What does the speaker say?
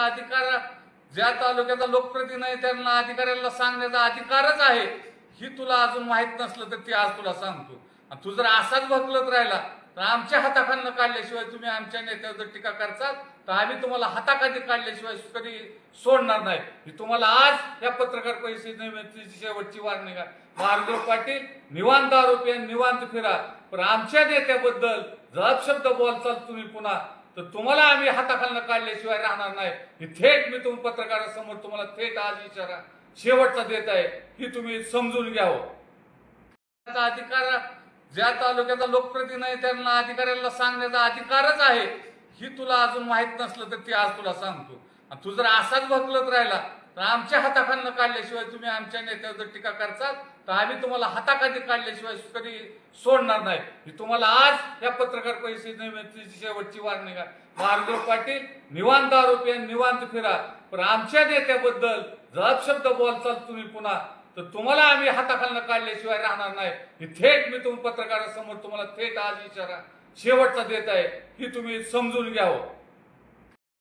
अधिकार ज्या तालुक्याचा लोकप्रतिनिधी आहे त्यांना अधिकाऱ्याला सांगण्याचा अधिकारच आहे, ही तुला अजून माहित नसलं तर ती आज तुला सांगतो. आणि तू जर असाच भकलत राहिला तर आमच्या हाताखालनं काढल्याशिवाय तुम्ही आमच्या नेत्यावर जर टीका करचाल तर आम्ही तुम्हाला हाताखाली काढल्याशिवाय कधी सोडणार नाही. ही तुम्हाला आज या पत्रकार परिषदेची शेवटची वार्निंग आहे. महादेव पाटील निवांत आरोपी आणि निवांत फिरा, पण आमच्या नेत्याबद्दल जर शब्द बोलचाल तुम्ही पुन्हा तर तुम्हाला आम्ही हाताखालनं काढल्याशिवाय राहणार नाही. ही थेट मी पत्रकारासमोर तुम्हाला थेट आज इशारा शेवटचा देत आहे, ही तुम्ही समजून घ्यावं. अधिकार ज्या तालुक्याचा लोकप्रतिनिधी आहे त्यांना अधिकाऱ्याला सांगण्याचा अधिकारच आहे, ही तुला अजून माहित नसलं तर ती आज तुला सांगतो. आणि तू जर असाच भकलत राहिला तर आमच्या हाताखालनं काढल्याशिवाय तुम्ही आमच्या नेत्यावर जर टीका करचाल तर आम्ही तुम्हाला हाताखाली काढल्याशिवाय कधी सोडणार नाही. ही तुम्हाला आज या पत्रकार परिषदेची शेवटची वार्निंग आहे. महादेव पाटील निवांत आरोपी आणि निवांत फिरा, पण आमच्या नेत्याबद्दल जर शब्द बोलचाल तुम्ही पुन्हा तर तुम्हाला आम्ही हाताखालनं काढल्याशिवाय राहणार नाही. ही थेट मी पत्रकारासमोर तुम्हाला थेट आज इशारा शेवटचा देत आहे, ही तुम्ही समजून घ्यावं.